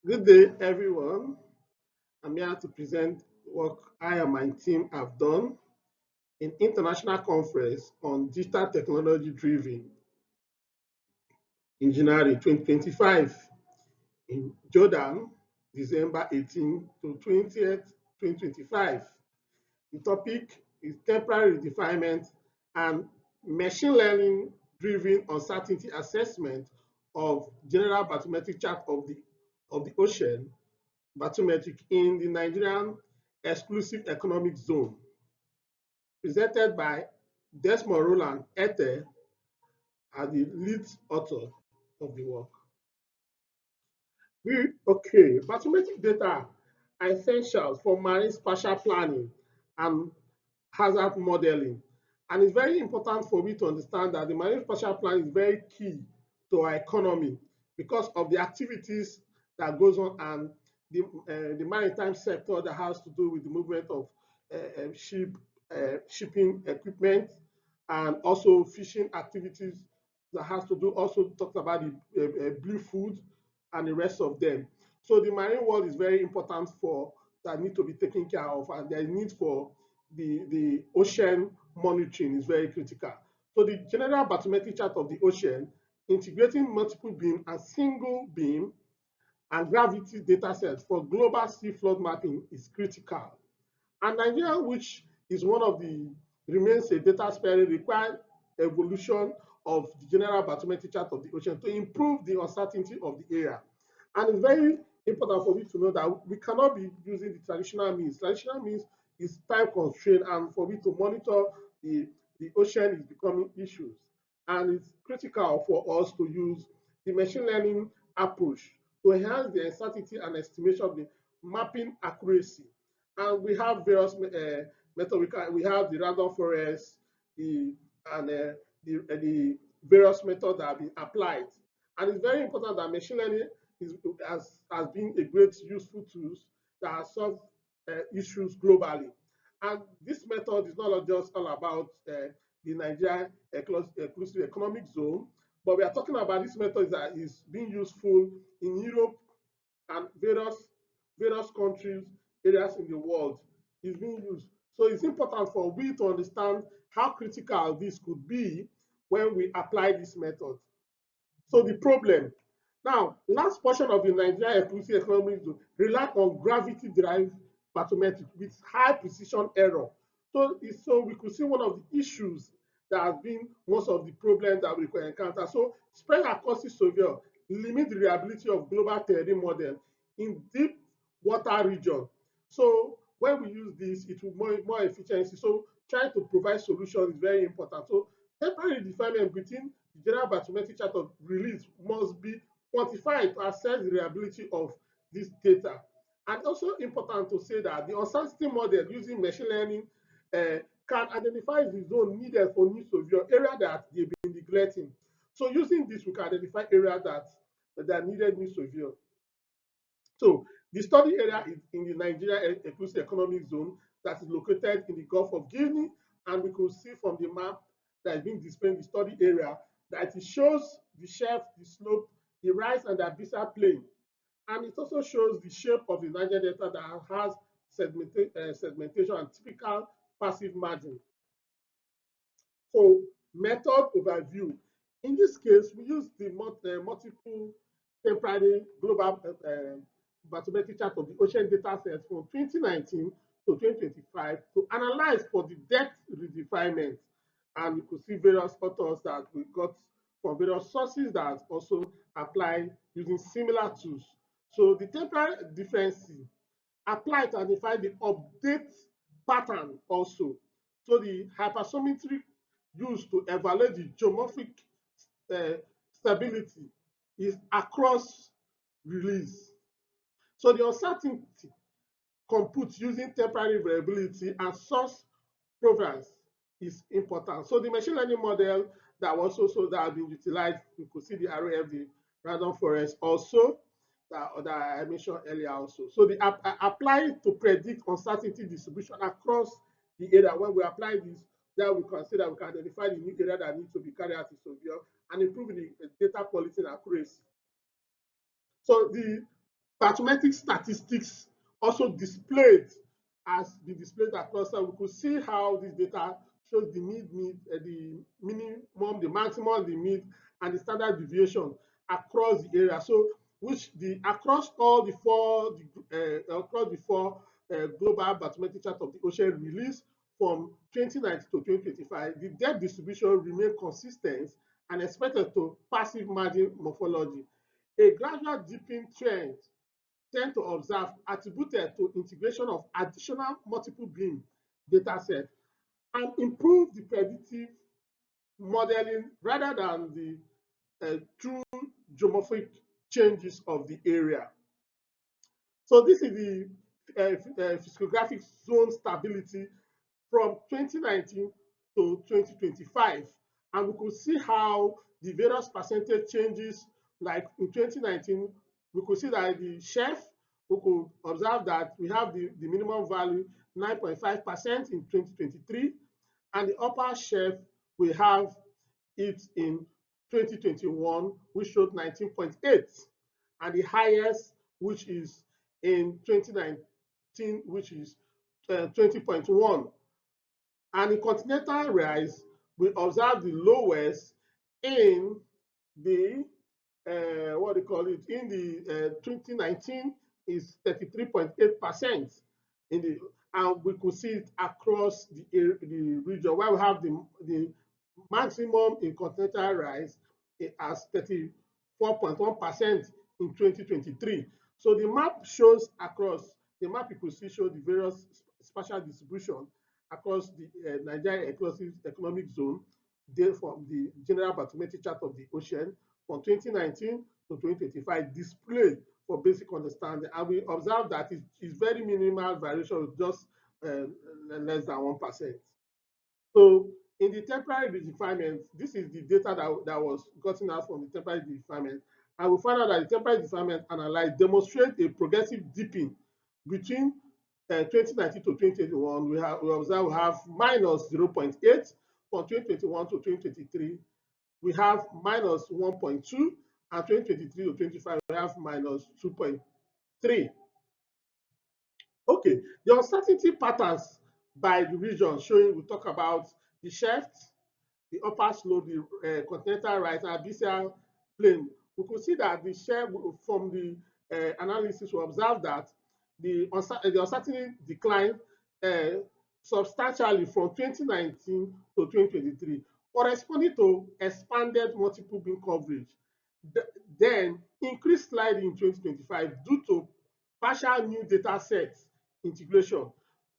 Good day, everyone. I'm here to present work I and my team have done in international conference on digital technology driven engineering 2025 in Jordan, December 18 to 20th, 2025. The topic is temporary refinement and machine learning driven uncertainty assessment of general bathymetric chart of the ocean bathymetric in the Nigerian exclusive economic zone, presented by Desmond, Rowland, Eteh as the lead author of the work. Bathymetric data are essential for marine spatial planning and hazard modeling. And it's very important for me to understand that the marine spatial plan is very key to our economy because of the activities that goes on and the maritime sector that has to do with the movement of shipping equipment and also fishing activities that has to do also talks about the blue food and the rest of them. So the marine world is very important for that need to be taken care of, and there is need for the ocean monitoring is very critical. So the general bathymetric chart of the ocean, integrating multiple beam and single beam and gravity data sets for global sea flood mapping is critical. And Nigeria, which is one of the remains a data sparing, require evolution of the general bathymetric chart of the ocean to improve the uncertainty of the area. And it's very important for me to know that we cannot be using the traditional means. Traditional means is time constrained, and for me to monitor the ocean is becoming issues. And it's critical for us to use the machine learning approach to enhance the uncertainty and estimation of the mapping accuracy. And we have various methods. We have the random forest, the various methods that have been applied. And it's very important that machine learning has been a great useful tool that has solved issues globally. And this method is not just all about the Nigerian exclusive economic zone, but we are talking about this method that is being useful in Europe and various countries, areas in the world is being used. So it's important for we to understand how critical this could be when we apply this method. So the problem. Now, last portion of the Nigerian exclusive economic zone rely on gravity-derived bathymetric with high precision error. So we could see one of the issues that has been most of the problems that we could encounter. So spread across the survey limit the reliability of global terrain model in deep water region. So when we use this, it will more efficiency. So trying to provide solution is very important. So temporary refinement between the general bathymetric chart of release must be quantified to assess the reliability of this data. And also important to say that the uncertainty model using machine learning can identify the zone needed for new survey area that they've been neglecting. So using this, we can identify areas that needed new survey. So the study area is in the Nigeria exclusive economic zone that is located in the Gulf of Guinea, and we could see from the map that is being displayed in the study area that it shows the shelf, the slope, the rise, and the abyssal plain. And it also shows the shape of the Niger Delta that has segmentation and typical passive margin. So method overview. In this case, we use the multiple temporary global bathymetric chart of the ocean data set from 2019 to 2025 to analyze for the depth redefinement. And we could see various authors that we got from various sources that also apply using similar tools. So the temporary differences apply to identify the update pattern also. So the hypersometry used to evaluate the geomorphic stability is across release. So the uncertainty compute using temporary variability and source provenance is important. So the machine learning model that was also that have been utilized, you could see the RAF, the random forest also that I mentioned earlier also. So the apply to predict uncertainty distribution across the area. When we apply this, then we consider we can identify the new area that needs to be carried out in survey and improve the data quality and accuracy. So the bathymetric statistics also displayed as the displayed across. So we could see how this data shows the the minimum, the maximum, the mid, and the standard deviation across the area. So which the across all the four global bathymetric chart of the ocean released from 2019 to 2025, the depth distribution remained consistent and expected to passive margin morphology. A gradual dipping trend tend to observe attributed to integration of additional multiple beam data set and improve the predictive modeling rather than the true geomorphic changes of the area. So this is the physiographic zone stability from 2019 to 2025. And we could see how the various percentage changes, like in 2019, we could see that the shelf, we could observe that we have the minimum value 9.5% in 2023, and the upper shelf, we have it in 2021, which showed 19.8, and the highest, which is in 2019, which is 20.1. And in continental rise, we observe the lowest in the what they call it in the 2019 is 33.8% in the, and we could see it across the region where we have the maximum in continental rise as 34.1% in 2023. So the map shows across, the map you could see shows the various spatial distribution across the Nigerian exclusive economic zone from the general bathymetric chart of the ocean from 2019 to 2025 displayed for basic understanding. And we observe that it's very minimal variation, just less than 1%. So in the temporary refinement, this is the data that was gotten out from the temporary refinement. And we find out that the temporary refinement analyzed demonstrate a progressive dipping between 2019 to 2021. We observe we have minus 0.8 from 2021 to 2023. We have minus 1.2, and 2023 to 2025 we have minus 2.3. Okay, the uncertainty patterns by the region showing, we talk about the shaft, the upper slope, the continental rise, and abyssal plain. We could see that the shaft from the analysis, we observed that the uncertainty declined substantially from 2019 to 2023, corresponding to expanded multiple beam coverage. Then increased slightly in 2025 due to partial new data sets integration.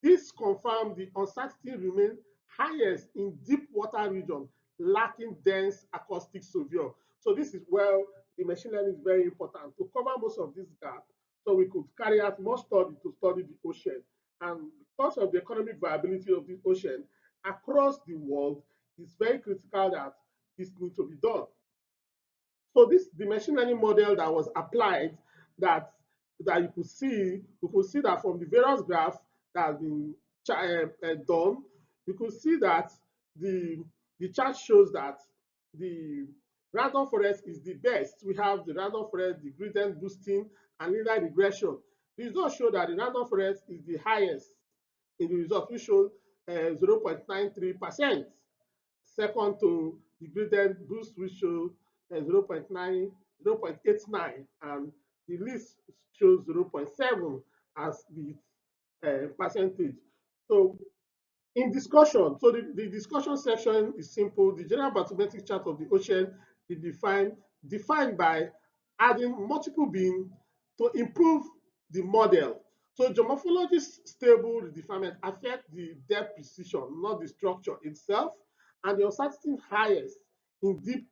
This confirmed the uncertainty remained highest in deep water region lacking dense acoustic survey. So this is where the machine learning is very important to cover most of this gap, so we could carry out more study to study the ocean. And because of the economic viability of the ocean across the world, it's very critical that this needs to be done. So this the machine learning model that was applied that you could see, we could see that from the various graphs that have been done, we could see that the chart shows that the random forest is the best. We have the random forest, the gradient boosting, and linear regression. The results show that the random forest is the highest in the result, which shows 0.93%. Second to the gradient boost, which shows 0.89, and the least shows 0.7 as the percentage. So in discussion, so the discussion section is simple. The general bathymetric chart of the ocean is defined by adding multiple beam to improve the model. So geomorphology stable refinement affects the depth precision, not the structure itself, and the uncertainty highest in deep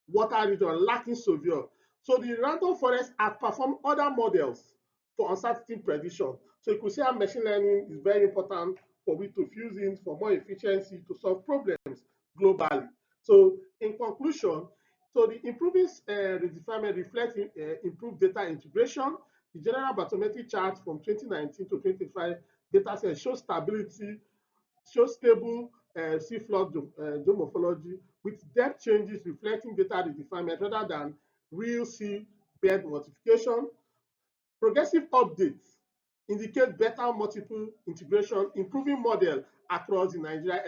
water region lacking survey. So the random forest outperform other models for uncertainty prediction. So you could see how machine learning is very important for we to fuse in for more efficiency to solve problems globally. So in conclusion, so the improving refinement reflects improved data integration. The general bathymetric chart from 2019 to 2025 data set shows stability, shows stable seafloor geomorphology with depth changes reflecting data refinement rather than real sea bed modification. Progressive updates indicate better multiple integration, improving model across the Nigeria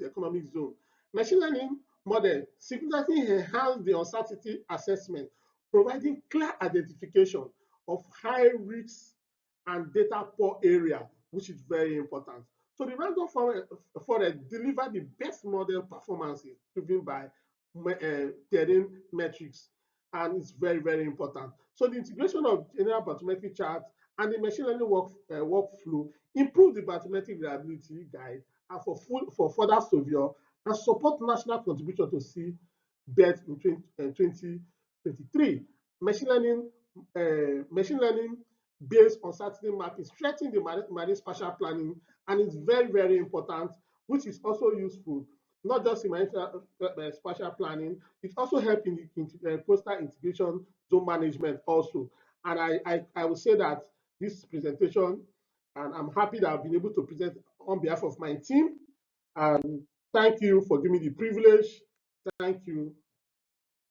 economic zone. Machine learning model significantly enhance the uncertainty assessment, providing clear identification of high risk and data poor area, which is very important. So the random forest deliver the best model performances driven by terrain metrics, and it's very, very important. So the integration of general bathymetry charts and the machine learning workflow improve the bathymetric reliability guide and for further survey and support national contribution to see beds in 2023. Machine learning based on certain mapping strengthen the marine spatial planning, and it's very, very important, which is also useful not just in marine spatial planning, it also helps in the coastal integration zone management also. And I will say that this presentation, and I'm happy that I've been able to present on behalf of my team. And thank you for giving me the privilege. Thank you.